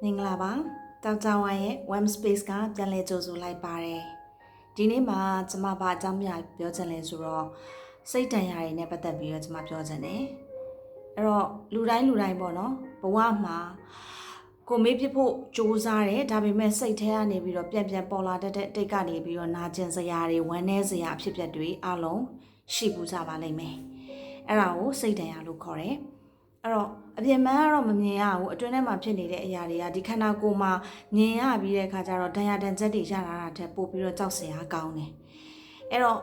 မင်္ဂလာပါတောက်ကြဝိုင်းရဲ့ Web Space ကပြန်လည်ကြိုဆိုလိုက်ပါတယ်ဒီနေ့မှာကျွန်မဘာအကြောင်းများပြောချင်လဲဆိုတော့စိတ်တန်ရာတွေနဲ့ပတ်သက်ပြီးတော့ကျွန်မပြောချင်တယ်အဲ့တော့လူတိုင်းပေါ့နော်ဘဝမှာကိုမေးဖြစ်ဖို့စူးစမ်းတယ်ဒါပေမဲ့စိတ်ထဲကနေပြီးတော့ပြန်ပေါ်လာတတ်တဲ့တိတ်ကနေပြီးတော့နာကျင်စရာတွေဝမ်းနည်းစရာအဖြစ်အပျက်တွေအလုံးရှိပူကြပါလိမ့်မယ်အဲ့ဒါကိုစိတ်တန်ရာလို့ခေါ်တယ်အဲ့တော့အပြင်မှန်းကတော့မမြင်ရဘူးအတွင်းထဲမှာဖြစ်နေတဲ့အရာတွေကဒီခန္ဓာကိုယ်မှာမြင်ရပြီးတဲ့အခါကျတော့ဒဏ်ရာဒဏ်ချက်တွေရလာတာတက်ပို့ပြီးတော့ကြောက်စရာကောင်းတယ်အဲ့တော့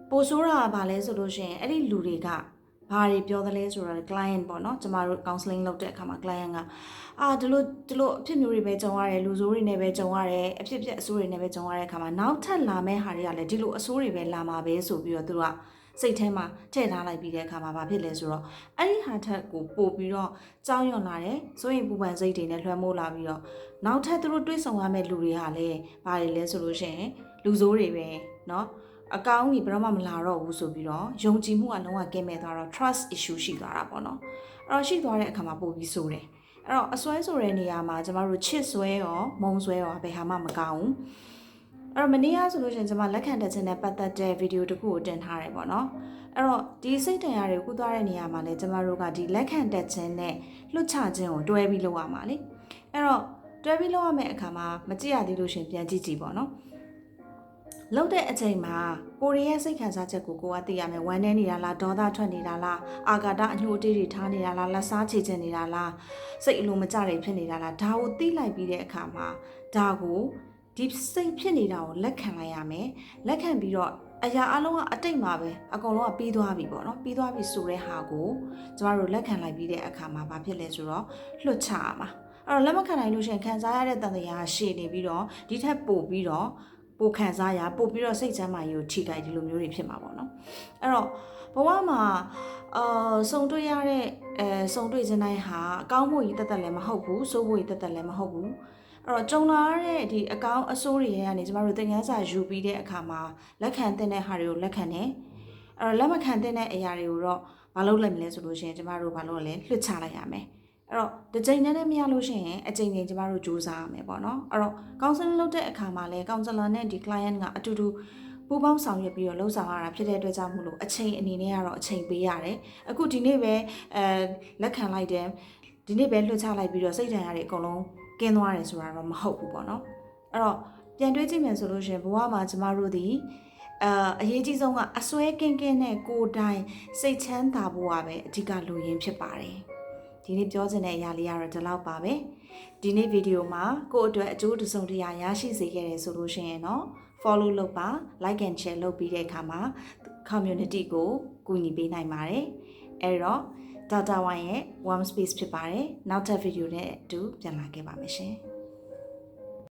ပိုဆိုးတာကဘာလဲဆိုလို့ရှိရင်အဲ့ဒီလူတွေကဘာတွေပြောသလဲဆိုတော့ client ပေါ့နော်ကျမတို့ counseling လုပ်တဲ့အခါမှာ client ကဒီလိုအဖြစ်မျိုးတွေပဲကြုံရတယ်လူဆိုးတွေနဲ့ပဲကြုံရတယ်အဖြစ်အဆိုးတွေနဲ့ပဲကြုံရတဲ့အခါမှာနောက်ထပ်လာမယ့်ဟာတွေကလည်းဒီလိုအဆိုးတွေပဲလာမှာပဲဆိုပြီးတော့သူကစိတ်ထဲမှာထည့်ထားလိုက်ပြီးတဲ့အခါမှာဘာဖြစ်လဲဆိုတော့အဲ့ဒီဟာထက်ကိုပို့ပြီးတော့ကြောက်ရွံ့လာတယ်ဆိုရင်ပူပန်စိတ်တွေနဲ့လွှမ်းမိုးလာပြီးတော့နောက်ထပ်သူတို့တွေးဆောင်ရမယ့်လူတွေဟာလည်းဘာတွေလဲဆိုလို့ရှိရင်လူဆိုးတွေပဲเนาะအကောင်းကြီးဘယ်တော့မှမလာတော့ဘူးဆိုပြီးတော့ယုံကြည်မှုကလုံးဝကင်းမဲ့သွားတော့ trust issue ရှိသွားတာပေါ့နော်အဲ့တော့ရှိသွားတဲ့အခါမှာပို့ပြီးဆိုတယ်အဲ့တော့အစွဲဆိုတဲ့နေရာမှာကျမတို့ချစ်စွဲရောမုံစွဲရောဘယ်ဟာမှမကောင်းဘူးအဲ့တော့မနေ့ကဆိုလို့ရှိရင်ကျွန်မလက်ခံတက်ခြင်းနဲ့ပတ်သက်တဲ့ဗီဒီယိုတစ်ခုကိုတင်ထားတယ်ပေါ့နော်အဲ့တော့ဒီစိတ်တန်ရာတွေကုသွားတဲ့နေရာမှာလည်းကျမတို့ကဒီလက်ခံတက်ခြင်းနဲ့လွတ်ချခြင်းကိုတွဲပြီးလုပ်ရမှာလေအဲ့တော့တွဲပြီးလုပ်ရမယ့်အခါမှာမကြည့်ရသေးလို့ရှင်ပြန်ကြည့်ကြည့်ပေါ့နော်လုပ်တဲ့အချိန်မှာကိုရီးယားစိတ်ခံစားချက်ကိုကသိရမယ်ဝမ်းနည်းနေတာလားဒေါသထွက်နေတာလားအာဃာတအညှို့အတေးတွေထားနေတာလားလက်စားချေချင်နေတာလားစိတ်အလိုမကျတွေဖြစ်နေတာလားဒါကိုသိလိုက်ပြီးတဲ့အခါမှာဒါကိုဒီစိတ်ဖြစ်နေတာကိုလက်ခံလိုက်ရမယ်လက်ခံပြီးတော့အရာအလုံးကအတိတ်မှာပဲအကုန်လုံးကပြီးသွားပြီပေါ့နော်ပြီးသွားပြီဆိုတဲ့ဟာကိုကျမတို့လက်ခံလိုက်ပြီးတဲ့အခါမှာဘာဖြစ်လဲဆိုတော့လွတ်ချရမှာအဲ့တော့လက်မခံနိုင်လို့ရှိရင်ခံစားရတဲ့တန်တရားရှည်နေပြီးတော့ဒီထက်ပိုပြီးတော့ပိုခံစားရပို့ပြီးတော့စိတ်ချမ်းသာရေးကိုထိခိုက်ဒီလိုမျိုးတွေဖြစ်မှာပေါ့နော်အဲ့တော့ဘဝမှာစုံတွေ့ရတဲ့စုံတွေ့ခြင်းတိုင်းဟာအကောင်းဖို့ကြီးတက်လည်းမဟုတ်ဘူးဆိုးဖို့ကြီးတက်လည်းမဟုတ်ဘူးအဲ့တော့ကြုံလာရတဲ့ဒီအကောင်းအဆိုးတွေကနေကျမတို့သင်ခန်းစာယူပြီးတဲ့အခါမှာလက်ခံတဲ့ဟာတွေကိုလက်ခံတယ်အဲ့တော့လက်မခံတဲ့အရာတွေကိုတော့မလုပ်လိုက်မလဲဆိုလို့ရှိရင်ကျမတို့ဘာလို့လဲလွှတ်ချလိုက်ရမယ်အဲ့တော့တစ်ချိန်နဲ့မရလို့ရှိရင်အချိန်ချင်းကျမတို့စူးစမ်းရမယ်ပေါ့နော်အဲ့တော့ counseling လုပ်တဲ့အခါမှာလဲ counselor နဲ့ဒီ client ကအတူတူပူးပေါင်းဆောင်ရွက်ပြီးတော့လှုပ်ဆောင်ရတာဖြစ်တဲ့အတွက်ကြောင့်မို့လို့အချိန်အနေနဲ့ကတော့အချိန်ပေးရတယ်အခုဒီနေ့ပဲလက်ခံလိုက်တယ်ဒီနေ့ပဲလွှတ်ချလိုက်ပြီးတော့စိတ်ဓာတ်ရတွေအကုန်လုံးကင်းသွားတယ်ဆိုတာတော့မဟုတ်ဘူးပေါ့နော်အဲ့တော့ပြန်တွေးကြည့်မယ်ဆိုလို့ရှိရင်ဘဝမှာကျမတို့ဒီအရေးကြီးဆုံးကအစွဲကင်းနဲ့ကိုယ်တိုင်စိတ်ချမ်းသာဖို့ပဲအဓိကလိုရင်းဖြစ်ပါတယ်ဒီနေ့ပြောချင်တဲ့အရာလေးကတော့ဒီလောက်ပါပဲဒီနေ့ဗီဒီယိုမှာကိုယ့်အတွက်အကျိုးတစုံတရာရရှိစေခဲ့တယ်ဆိုလို့ရှိရင်တော့ follow လုပ်ပါ like and share လုပ်ပြီးတဲ့အခါမှာ community ကိုကူညီပေးနိုင်ပါတယ်အဲ့တော့Dr. Wine ရဲ့ Warm Space ဖြစ်ပါတယ်နောက်ထပ်ဗီဒီယိုနဲ့အတူပြန်လာခဲ့ပါမယ်ရှင်